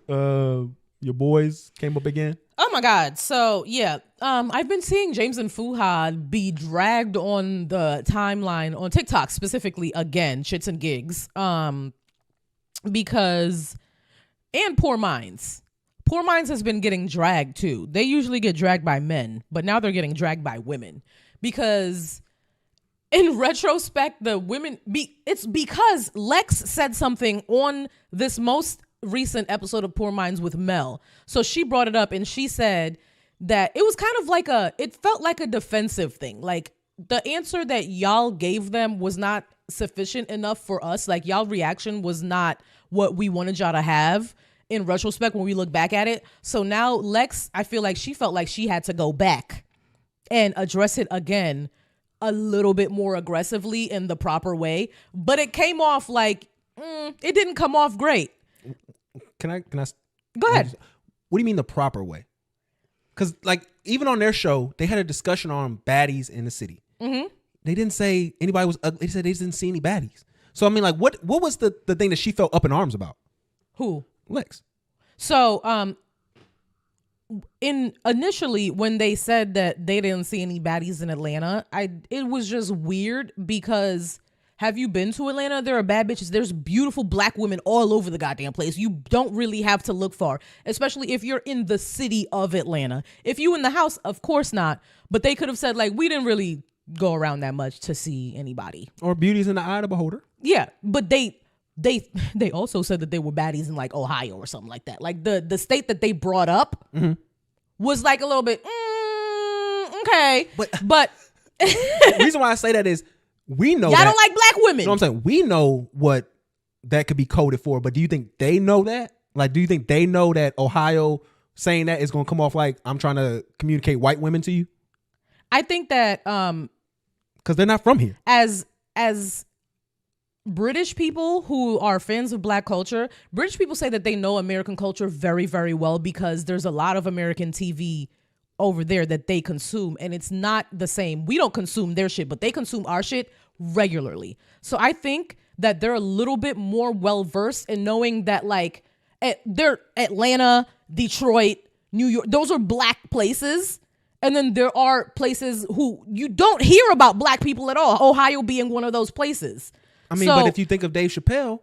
your boys came up again? Oh my God. So yeah, I've been seeing James and Fuja be dragged on the timeline on TikTok specifically again, shits and gigs. Because and Poor Minds. Poor Minds has been getting dragged too. They usually get dragged by men, but now they're getting dragged by women because in retrospect, the women it's because Lex said something on this most recent episode of Poor Minds with Mel. So she brought it up and she said that it was kind of like it felt like a defensive thing. Like the answer that y'all gave them was not sufficient enough for us. Like y'all reaction was not what we wanted y'all to have in retrospect when we look back at it. So now Lex, I feel like she felt like she had to go back and address it again a little bit more aggressively in the proper way. But it came off like, it didn't come off great. Can I Go ahead. What do you mean the proper way? Because like even on their show, they had a discussion on baddies in the city. Mm-hmm. They didn't say anybody was ugly. They said they didn't see any baddies. So I mean, like, what was the thing that she felt up in arms about? Who? Lex. So initially when they said that they didn't see any baddies in Atlanta, it was just weird because have you been to Atlanta? There are bad bitches. There's beautiful black women all over the goddamn place. You don't really have to look far, especially if you're in the city of Atlanta. If you in the house, of course not. But they could have said like, we didn't really go around that much to see anybody. Or beauty's in the eye of the beholder. Yeah, but they also said that they were baddies in like Ohio or something like that. Like the state that they brought up was like a little bit okay, but the reason why I say that is we know y'all don't like black women. You know what I'm saying? We know what that could be coded for, but do you think they know that? Like, do you think they know that Ohio saying that is going to come off like I'm trying to communicate white women to you? I think that because they're not from here. As British people who are fans of black culture, British people say that they know American culture very, very well because there's a lot of American TV over there that they consume, and it's not the same. We don't consume their shit, but they consume our shit regularly. So I think that they're a little bit more well-versed in knowing that like they're Atlanta, Detroit, New York, those are black places. And then there are places who you don't hear about black people at all. Ohio being one of those places. I mean, but if you think of Dave Chappelle,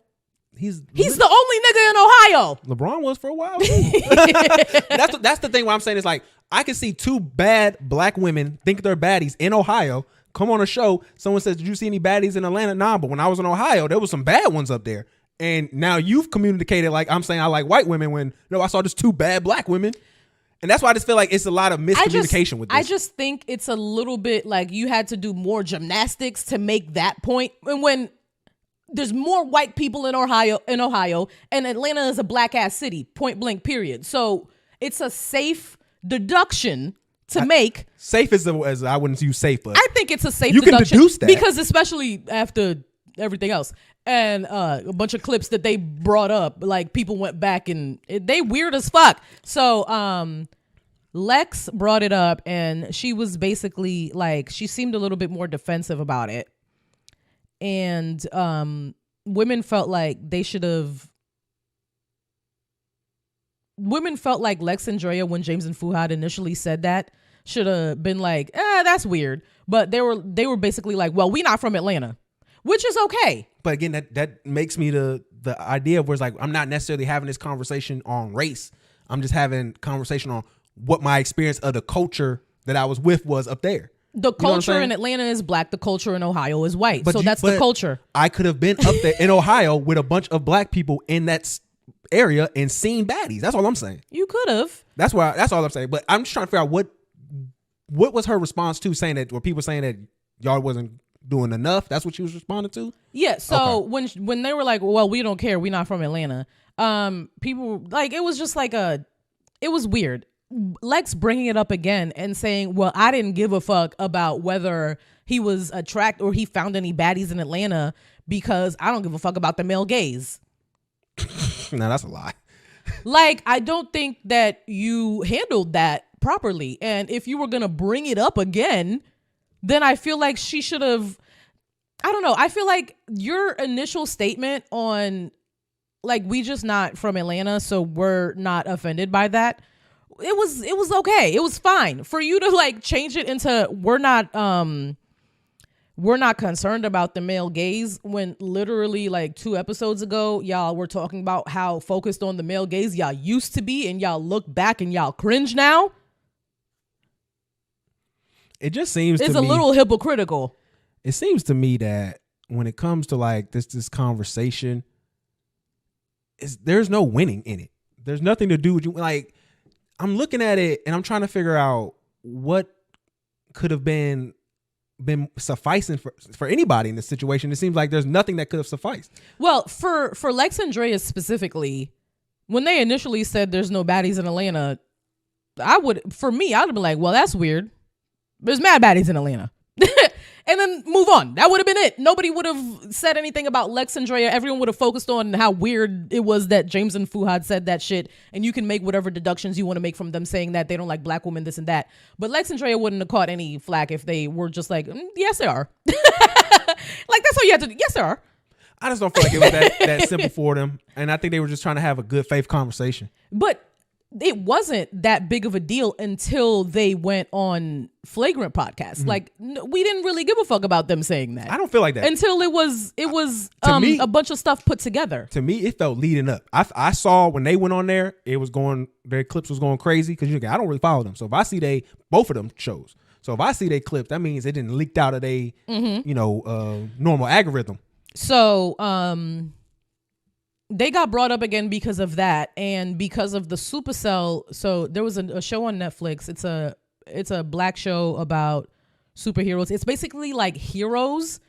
he's the only nigga in Ohio. LeBron was for a while. That's the thing where I'm saying is like, I can see two bad black women think they're baddies in Ohio, come on a show. Someone says, did you see any baddies in Atlanta? Nah, but when I was in Ohio, there was some bad ones up there. And now you've communicated like I'm saying I like white women when no, I saw just two bad black women. And that's why I just feel like it's a lot of miscommunication with this. I just think it's a little bit like you had to do more gymnastics to make that point. And when there's more white people in Ohio, and Atlanta is a black ass city, point blank, period. So it's a safe deduction to make. Safe as I wouldn't use safe, but I think it's a safe deduction. You can deduce that. Because especially after everything else. And a bunch of clips that they brought up, like people went back and they weird as fuck. So Lex brought it up and she was basically like, she seemed a little bit more defensive about it. And women felt like Lex and Drea, when James and Fuhad initially said that, should have been like, that's weird. But they were basically like, well, we not from Atlanta. Which is okay. But again, that makes me the idea of where it's like, I'm not necessarily having this conversation on race. I'm just having conversation on what my experience of the culture that I was with was up there. The culture in Atlanta is black. The culture in Ohio is white. But that's the culture. I could have been up there in Ohio with a bunch of black people in that area and seen baddies. That's all I'm saying. You could have. That's all I'm saying. But I'm just trying to figure out what was her response to saying that, were people saying that y'all wasn't doing enough? That's what she was responding to? Yeah. So okay. when they were like, well, we don't care, we're not from Atlanta. People like, it was just like it was weird. Lex bringing it up again and saying, well, I didn't give a fuck about whether he was attracted or he found any baddies in Atlanta because I don't give a fuck about the male gaze. No, that's a lie. Like, I don't think that you handled that properly. And if you were going to bring it up again, then I feel like she should have, I don't know. I feel like your initial statement on like we just not from Atlanta, so we're not offended by that. It was okay. It was fine for you to like change it into we're not concerned about the male gaze when literally like 2 episodes ago y'all were talking about how focused on the male gaze y'all used to be, and y'all look back and y'all cringe now. It just seems it's to a me, little hypocritical. It seems to me that when it comes to like this conversation, there's no winning in it. There's nothing to do with you. Like, I'm looking at it and I'm trying to figure out what could have been sufficing for anybody in this situation. It seems like there's nothing that could have sufficed. Well, for Lex and Drea specifically, when they initially said there's no baddies in Atlanta, I'd have been like, well, that's weird. There's mad baddies in Atlanta. And then move on. That would have been it. Nobody would have said anything about Lex and Drea. Everyone would have focused on how weird it was that James and Fuja said that shit. And you can make whatever deductions you want to make from them saying that they don't like black women, this and that. But Lex and Drea wouldn't have caught any flack if they were just like, yes, they are. Like, that's all you have to do. Yes, they are. I just don't feel like it was that simple for them. And I think they were just trying to have a good faith conversation. But it wasn't that big of a deal until they went on Flagrant podcast. Mm-hmm. Like, we didn't really give a fuck about them saying that. I don't feel like that until it was me, a bunch of stuff put together. To me, it felt leading up. I saw when they went on there, their clips was going crazy because I don't really follow them. So if I see both of them shows, so if I see they clips, that means it didn't leaked out of normal algorithm. So they got brought up again because of that and because of the Supercell. So there was a show on Netflix. It's a black show about superheroes. It's basically like Heroes,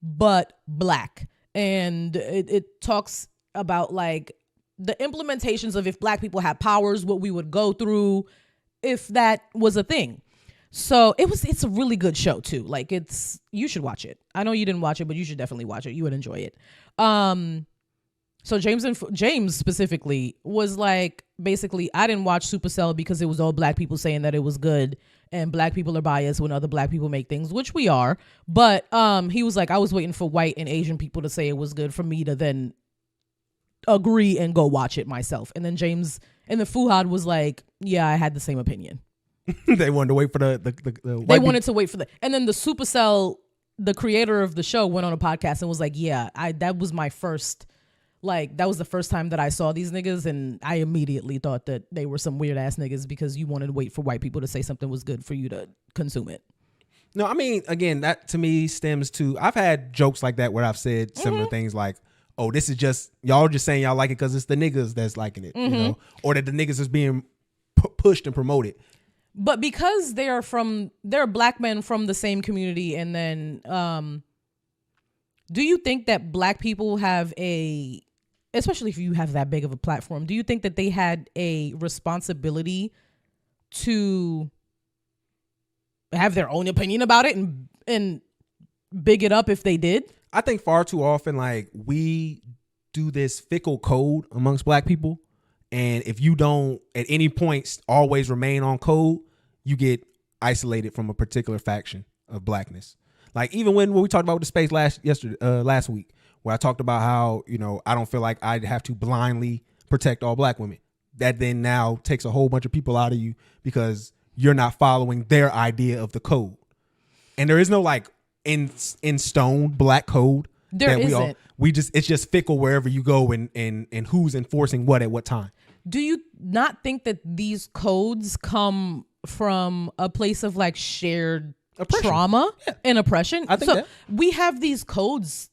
but black. And it talks about like the implementations of if black people had powers, what we would go through if that was a thing. So it's a really good show too. Like you should watch it. I know you didn't watch it, but you should definitely watch it. You would enjoy it. So James specifically was like, basically, I didn't watch Supercell because it was all black people saying that it was good, and black people are biased when other black people make things, which we are. But he was like, I was waiting for white and Asian people to say it was good for me to then agree and go watch it myself. And then James and the Fuhad was like, yeah, I had the same opinion. They wanted to wait for the they wanted to wait for and then the Supercell, the creator of the show, went on a podcast and was like, yeah, that was my first. Like, that was the first time that I saw these niggas, and I immediately thought that they were some weird ass niggas because you wanted to wait for white people to say something was good for you to consume it. No, I mean, again, that to me stems to, I've had jokes like that where I've said similar things like, oh, this is just, y'all just saying y'all like it because it's the niggas that's liking it, you know, or that the niggas is being pushed and promoted. But because they're black men from the same community, and then do you think that black people have especially if you have that big of a platform, do you think that they had a responsibility to have their own opinion about it and big it up if they did? I think far too often, like, we do this fickle code amongst black people. And if you don't at any point always remain on code, you get isolated from a particular faction of blackness. Like, even when we talked about the space last week, where I talked about how, I don't feel like I'd have to blindly protect all black women. That then now takes a whole bunch of people out of you because you're not following their idea of the code. And there is no like in stone black code. There isn't. It's just fickle wherever you go and who's enforcing what at what time. Do you not think that these codes come from a place of like shared trauma and oppression? I think that. We have these codes,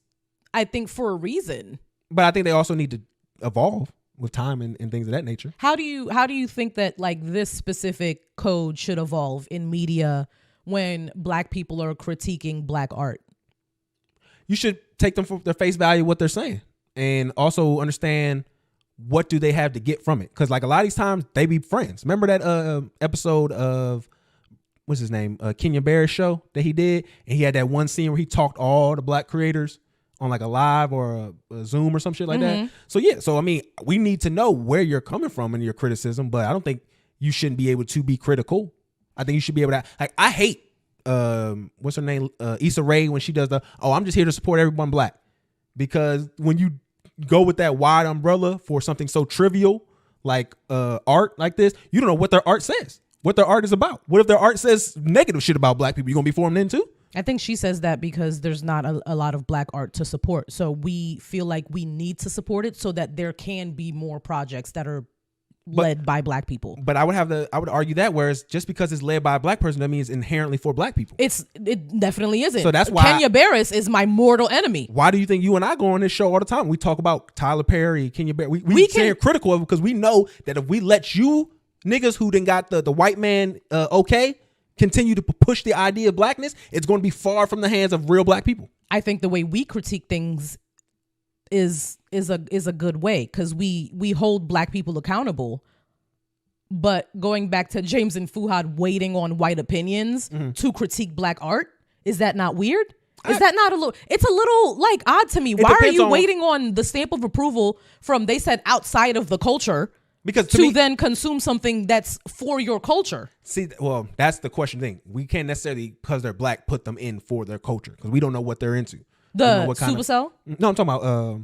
I think, for a reason. But I think they also need to evolve with time and things of that nature. How do you think that like this specific code should evolve in media when black people are critiquing black art? You should take them for their face value, what they're saying, and also understand what do they have to get from it. Because like a lot of these times they be friends. Remember that episode of what's his name, Kenya Barris show that he did, and he had that one scene where he talked all the black creators on like a live or a Zoom or some shit like that. So I mean, we need to know where you're coming from in your criticism, but I don't think you shouldn't be able to be critical. I think you should be able to, like, I hate what's her name, Issa Rae, when she does I'm just here to support everyone black, because when you go with that wide umbrella for something so trivial like art like this, you don't know what their art says, what their art is about. What if their art says negative shit about black people? You gonna be for them then too? I think she says that because there's not a lot of black art to support. So we feel like we need to support it so that there can be more projects that are led by black people. But I would argue that, whereas just because it's led by a black person, that means it's inherently for black people. It definitely isn't. So that's why Kenya Barris is my mortal enemy. Why do you think you and I go on this show all the time? We talk about Tyler Perry, Kenya Barris. We say critical of it because we know that if we let you niggas who done got the white man continue to push the idea of blackness, it's going to be far from the hands of real black people. I think the way we critique things is a good way because we hold black people accountable. But going back to James and Fuja waiting on white opinions to critique black art, is that not weird? Is that not a little? It's a little like odd to me. Why are you waiting on the stamp of approval from, they said, outside of the culture? Because to then consume something that's for your culture. See, well, that's the question thing. We can't necessarily, because they're black, put them in for their culture because we don't know what they're into. The Supercell? No, I'm talking about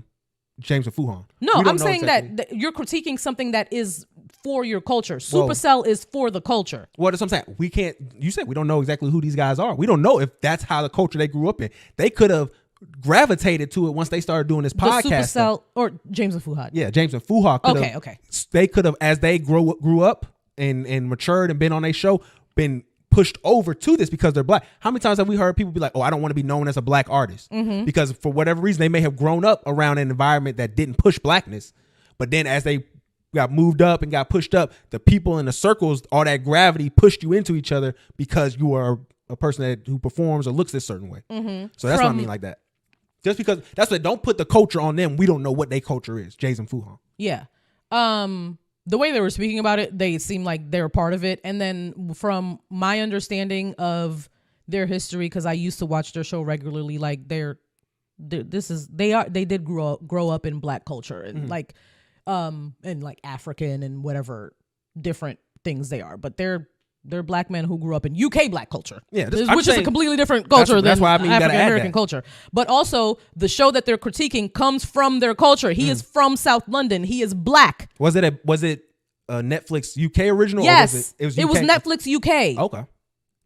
James and Fuja. No, I'm saying exactly that you're critiquing something that is for your culture. Supercell is for the culture. Well, that's what I'm saying. We can't, you said we don't know exactly who these guys are. We don't know if that's how the culture they grew up in. They could have gravitated to it once they started doing this podcast. Supercell or James and Fuja. Yeah, James and Fuja could have. Okay. They could have, as they grew up and matured and been on a show, been pushed over to this because they're black. How many times have we heard people be like, oh, I don't want to be known as a black artist? Because for whatever reason, they may have grown up around an environment that didn't push blackness. But then as they got moved up and got pushed up, the people in the circles, all that gravity pushed you into each other because you are a person who performs or looks this certain way. So that's what I mean like that. Just because that's what, don't put the culture on them. We don't know what their culture is. James and Fuja. Yeah. The way they were speaking about it, they seemed like they're part of it. And then from my understanding of their history, because I used to watch their show regularly, like they did grow up in black culture and and like African and whatever different things they are. But they're black men who grew up in UK black culture, which is a completely different culture than African American culture. But also, the show that they're critiquing comes from their culture. He is from South London. He is black. Was it a Netflix UK original? Yes, or was it was Netflix UK. Okay,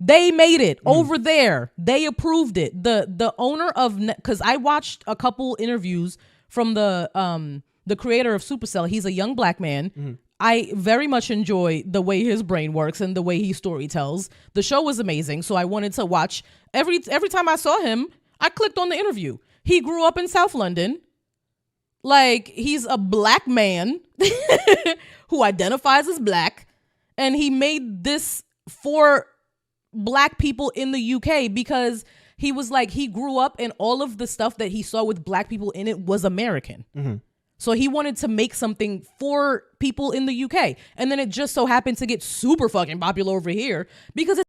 they made it over there. They approved it. The owner of because I watched a couple interviews from the creator of Supercell. He's a young black man. I very much enjoy the way his brain works and the way he story tells. The show was amazing, so I wanted to watch. Every time I saw him, I clicked on the interview. He grew up in South London. Like, he's a black man who identifies as black, and he made this for black people in the UK because he was like, he grew up and all of the stuff that he saw with black people in it was American. So he wanted to make something for people in the UK. And then it just so happened to get super fucking popular over here because it's